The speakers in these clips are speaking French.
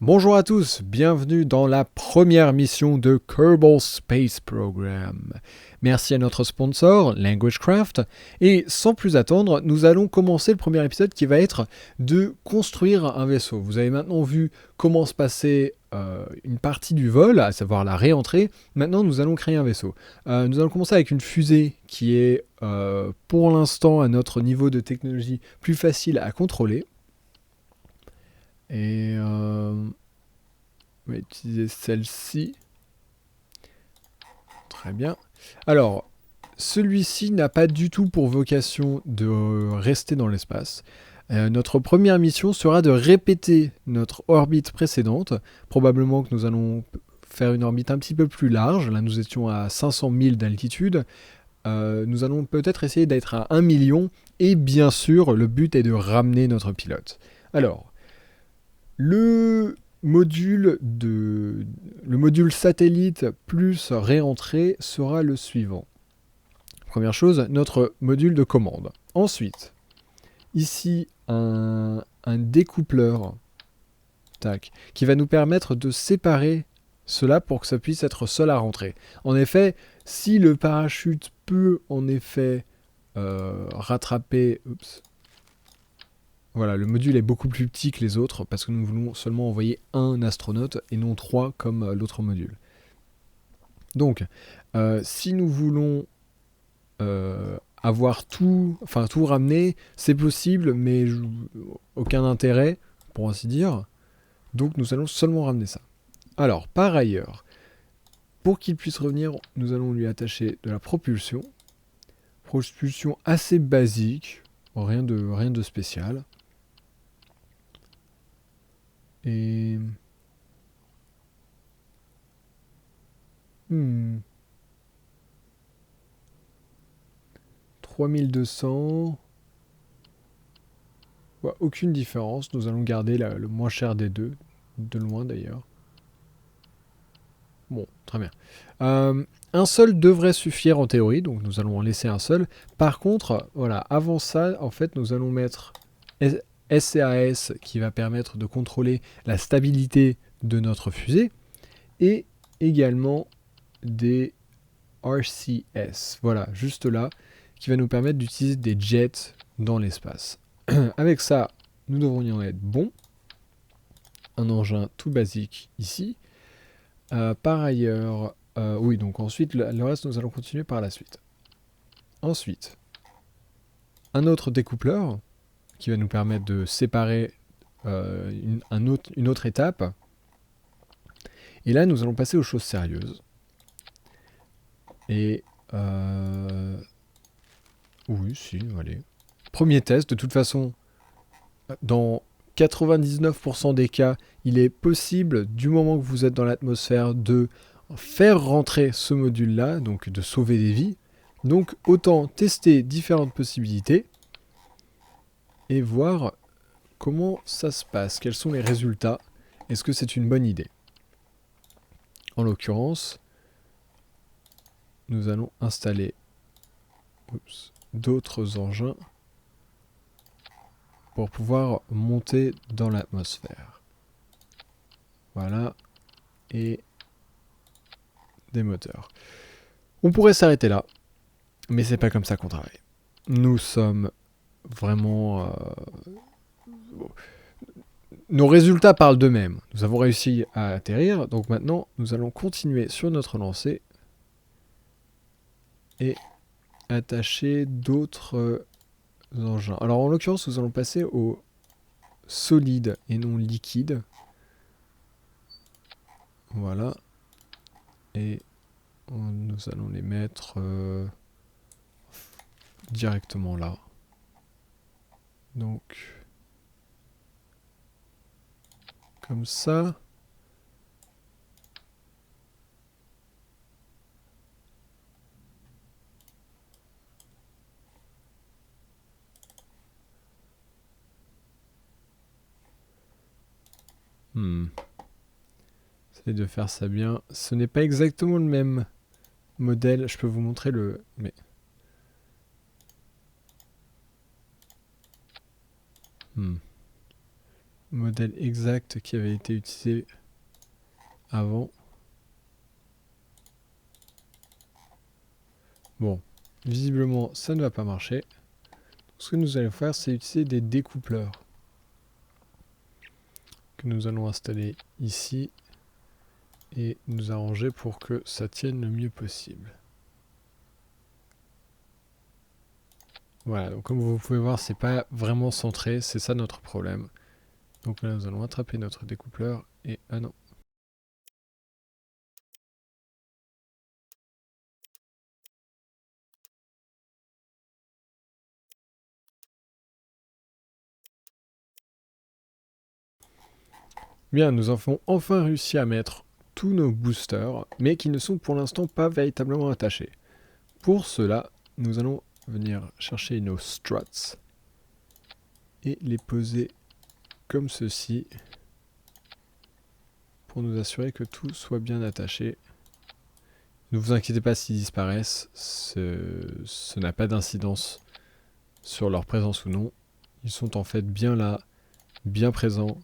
Bonjour à tous, bienvenue dans la première mission de Kerbal Space Program. Merci à notre sponsor, LanguageCraft, et sans plus attendre, nous allons commencer le premier épisode qui va être de construire un vaisseau. Vous avez maintenant vu comment se passait une partie du vol, à savoir la réentrée. Maintenant, nous allons créer un vaisseau. Nous allons commencer avec une fusée qui est, pour l'instant, à notre niveau de technologie, plus facile à contrôler. Et on va utiliser celle-ci. Très bien. Alors, celui-ci n'a pas du tout pour vocation de rester dans l'espace. Notre première mission sera de répéter notre orbite précédente. Probablement que nous allons faire une orbite un petit peu plus large. Là, nous étions à 500 000 d'altitude. Nous allons peut-être essayer d'être à 1 million. Et bien sûr, le but est de ramener notre pilote. Alors, le module satellite plus réentrée sera le suivant. Première chose, notre module de commande. Ensuite, ici, un découpleur qui va nous permettre de séparer cela pour que ça puisse être seul à rentrer. En effet, si le parachute peut en effet rattraper... Voilà, le module est beaucoup plus petit que les autres parce que nous voulons seulement envoyer un astronaute et non 3 comme l'autre module. Donc, si nous voulons avoir tout ramener, c'est possible, mais aucun intérêt, pour ainsi dire. Donc, nous allons seulement ramener ça. Alors, par ailleurs, pour qu'il puisse revenir, nous allons lui attacher de la propulsion. Propulsion assez basique, rien de spécial. Et... 3200. Ouais, aucune différence. Nous allons garder le moins cher des deux. De loin d'ailleurs. Bon, très bien. Un seul devrait suffire en théorie, donc nous allons en laisser un seul. Par contre, voilà, avant ça, en fait, nous allons mettre SCAS qui va permettre de contrôler la stabilité de notre fusée et également des RCS. Voilà, juste là, qui va nous permettre d'utiliser des jets dans l'espace. Avec ça, nous devrions être bons. Un engin tout basique ici. Par ailleurs, oui, donc ensuite, le reste, nous allons continuer par la suite. Ensuite, un autre découpleur qui va nous permettre de séparer une autre étape. Et là, nous allons passer aux choses sérieuses. Et... oui, si, allez. Premier test, de toute façon, dans 99% des cas, il est possible, du moment que vous êtes dans l'atmosphère, de faire rentrer ce module-là, donc de sauver des vies. Donc autant tester différentes possibilités et voir comment ça se passe, quels sont les résultats, est-ce que c'est une bonne idée. En l'occurrence, nous allons installer d'autres engins pour pouvoir monter dans l'atmosphère. Voilà, et des moteurs. On pourrait s'arrêter là, mais c'est pas comme ça qu'on travaille. Nous sommes vraiment... Nos résultats parlent d'eux-mêmes. Nous avons réussi à atterrir, donc maintenant nous allons continuer sur notre lancée et attacher d'autres engins. Alors en l'occurrence, nous allons passer au solide et non liquide. Voilà. Et nous allons les mettre directement là. Donc, comme ça. Essayez de faire ça bien. Ce n'est pas exactement le même modèle. Je peux vous montrer le... Mais... modèle exact qui avait été utilisé avant. Bon, visiblement, ça ne va pas marcher. Ce que nous allons faire, c'est utiliser des découpleurs que nous allons installer ici et nous arranger pour que ça tienne le mieux possible. Voilà, donc comme vous pouvez voir, c'est pas vraiment centré, c'est ça notre problème. Donc là, nous allons attraper notre découpleur et... ah non. Bien, nous avons enfin réussi à mettre tous nos boosters, mais qui ne sont pour l'instant pas véritablement attachés. Pour cela, nous allons venir chercher nos struts et les poser comme ceci pour nous assurer que tout soit bien attaché. Ne vous inquiétez pas s'ils disparaissent, ce n'a pas d'incidence sur leur présence ou non. Ils sont en fait bien là, bien présents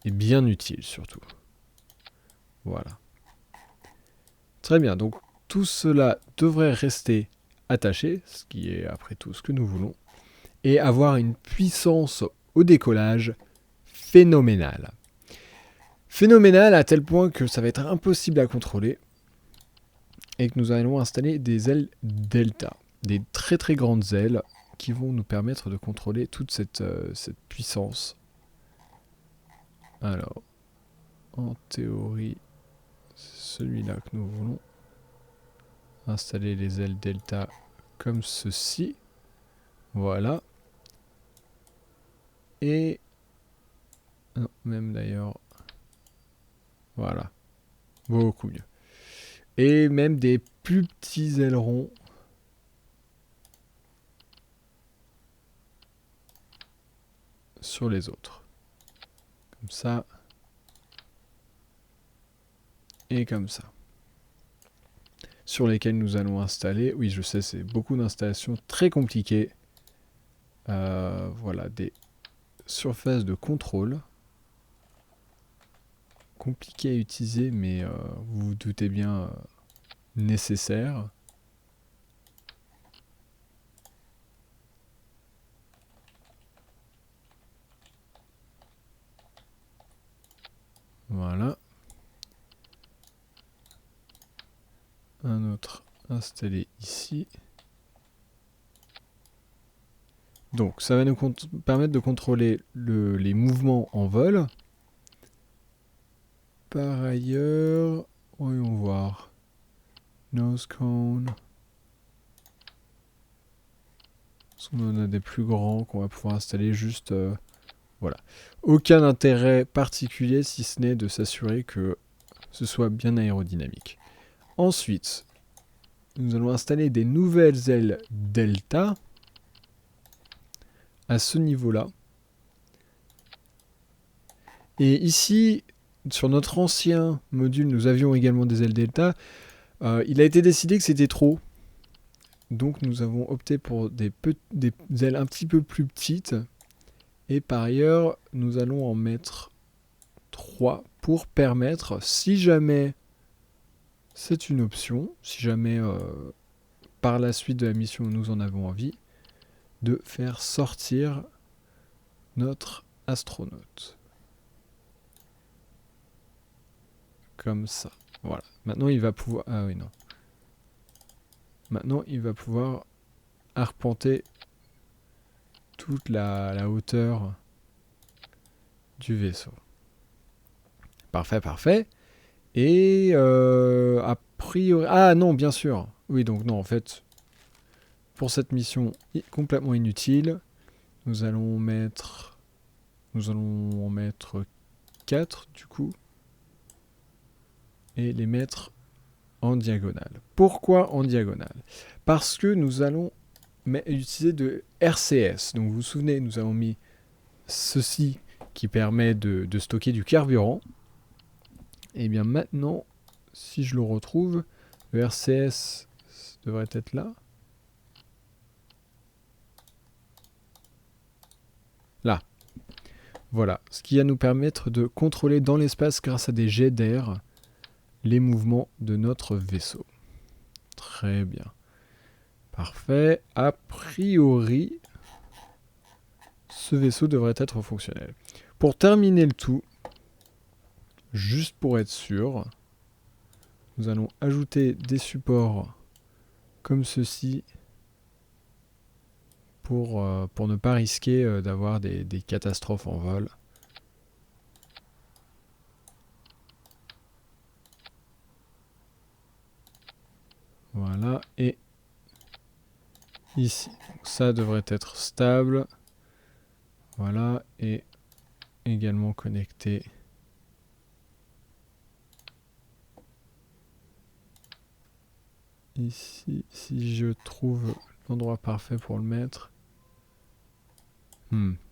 et bien utiles surtout. Voilà. Très bien, donc tout cela devrait rester attaché, ce qui est après tout ce que nous voulons, et avoir une puissance au décollage phénoménale. Phénoménale à tel point que ça va être impossible à contrôler et que nous allons installer des ailes delta, des très très grandes ailes qui vont nous permettre de contrôler toute cette puissance. Alors, en théorie, c'est celui-là que nous voulons. Installer les ailes delta comme ceci. Voilà. Et... non, même d'ailleurs... voilà. Beaucoup mieux. Et même des plus petits ailerons. Sur les autres. Comme ça. Et comme ça. Sur lesquels nous allons installer... oui, je sais, c'est beaucoup d'installations très compliquées. Voilà, des surfaces de contrôle. Compliquées à utiliser, mais vous vous doutez bien nécessaires. Voilà. Un autre installé ici. Donc ça va nous permettre de contrôler les mouvements en vol. Par ailleurs, voyons voir. Nose cone. On en a des plus grands qu'on va pouvoir installer juste... voilà. Aucun intérêt particulier si ce n'est de s'assurer que ce soit bien aérodynamique. Ensuite, nous allons installer des nouvelles ailes delta à ce niveau-là. Et ici, sur notre ancien module, nous avions également des ailes delta. Il a été décidé que c'était trop. Donc nous avons opté pour des ailes un petit peu plus petites. Et par ailleurs, nous allons en mettre 3 pour permettre, si jamais c'est une option, si jamais par la suite de la mission nous en avons envie, de faire sortir notre astronaute. Comme ça. Voilà. Maintenant il va pouvoir... ah oui non. Maintenant il va pouvoir arpenter toute la hauteur du vaisseau. Parfait, parfait. Et a priori... ah non, bien sûr. Oui, donc non, en fait, pour cette mission complètement inutile, nous allons en mettre 4 du coup. Et les mettre en diagonale. Pourquoi en diagonale? Parce que nous allons utiliser de RCS. Donc vous vous souvenez, nous avons mis ceci qui permet de stocker du carburant. Et bien maintenant, si je le retrouve, le RCS devrait être là. Là. Voilà, ce qui va nous permettre de contrôler dans l'espace grâce à des jets d'air les mouvements de notre vaisseau. Très bien. Parfait. A priori, ce vaisseau devrait être fonctionnel. Pour terminer le tout, juste pour être sûr, nous allons ajouter des supports comme ceci pour ne pas risquer d'avoir des catastrophes en vol. Voilà, et ici, donc ça devrait être stable. Voilà, et également connecté. Ici, si je trouve l'endroit parfait pour le mettre.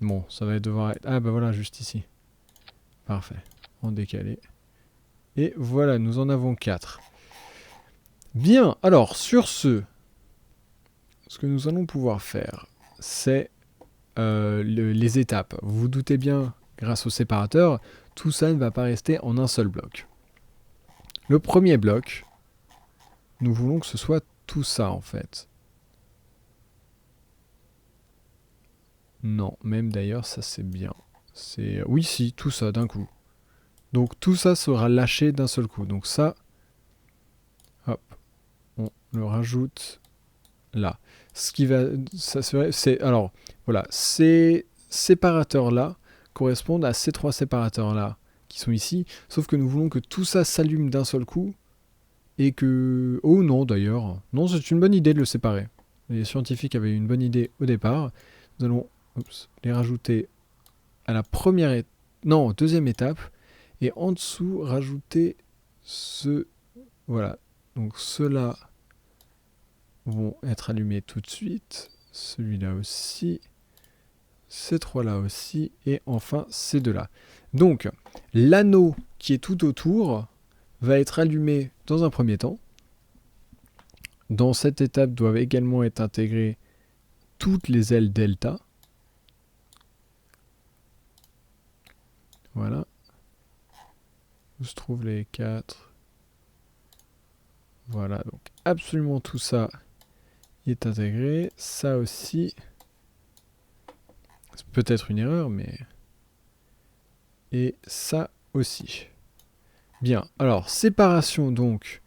Bon, ça va devoir être... Ah bah voilà, juste ici. Parfait, en décalé. Et voilà, nous en avons 4. Bien, alors sur ce que nous allons pouvoir faire, c'est les étapes. Vous vous doutez bien, grâce au séparateur, tout ça ne va pas rester en un seul bloc. Le premier bloc, nous voulons que ce soit tout ça en fait. Non, même d'ailleurs, ça c'est bien. Oui, si, tout ça d'un coup. Donc tout ça sera lâché d'un seul coup. Donc ça, hop, on le rajoute là. Ce qui va, ça c'est alors voilà, ces séparateurs là correspondent à ces 3 séparateurs là qui sont ici. Sauf que nous voulons que tout ça s'allume d'un seul coup et que non d'ailleurs, non c'est une bonne idée de le séparer. Les scientifiques avaient une bonne idée au départ. Nous allons les rajouter à la deuxième étape, et en dessous rajouter voilà, donc ceux-là vont être allumés tout de suite, celui-là aussi, ces 3-là aussi, et enfin ces 2-là. Donc l'anneau qui est tout autour va être allumé dans un premier temps. Dans cette étape doivent également être intégrées toutes les ailes delta. Voilà. Où se trouvent les 4? Voilà, donc absolument tout ça est intégré. Ça aussi. C'est peut-être une erreur, mais... Et ça aussi. Bien, alors, séparation donc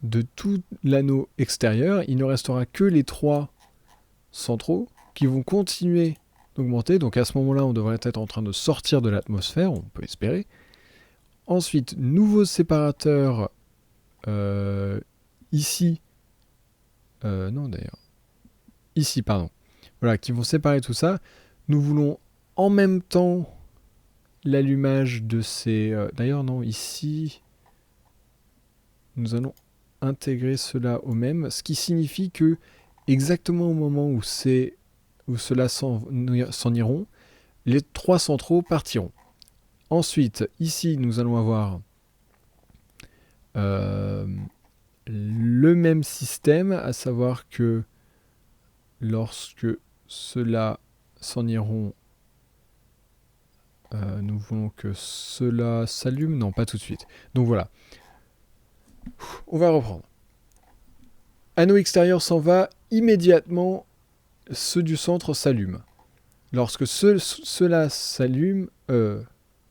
de tout l'anneau extérieur. Il ne restera que les 3 centraux qui vont continuer d'augmenter. Donc à ce moment-là, on devrait être en train de sortir de l'atmosphère, on peut espérer. Ensuite, nouveau séparateur ici. Non d'ailleurs. Ici, pardon. Voilà, qui vont séparer tout ça. Nous voulons en même temps l'allumage de ces... D'ailleurs, non, ici, nous allons intégrer cela au même, ce qui signifie que exactement au moment où ceux-là s'en iront, les 3 centraux partiront. Ensuite, ici, nous allons avoir le même système, à savoir que lorsque ceux-là s'en iront, nous voulons que cela s'allume. Non, pas tout de suite. Donc voilà. On va reprendre. Anneau extérieur s'en va. Immédiatement, ceux du centre s'allument. Lorsque ceux-là s'allument...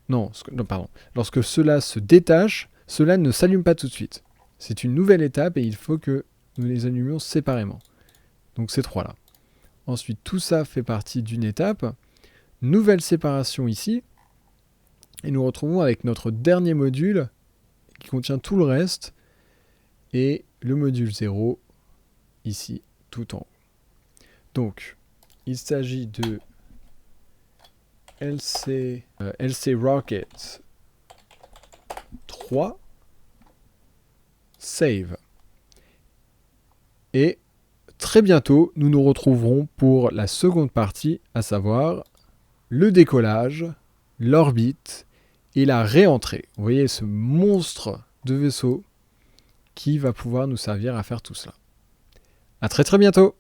non, pardon. Lorsque ceux-là se détachent, ceux-là ne s'allument pas tout de suite. C'est une nouvelle étape et il faut que nous les allumions séparément. Donc ces 3-là. Ensuite, tout ça fait partie d'une étape. Nouvelle séparation ici. Et nous retrouvons avec notre dernier module qui contient tout le reste. Et le module 0, ici, tout en haut. Donc, il s'agit de LC Rocket 3 Save. Et très bientôt, nous nous retrouverons pour la seconde partie, à savoir le décollage, l'orbite et la réentrée. Vous voyez ce monstre de vaisseau qui va pouvoir nous servir à faire tout cela. À très très bientôt!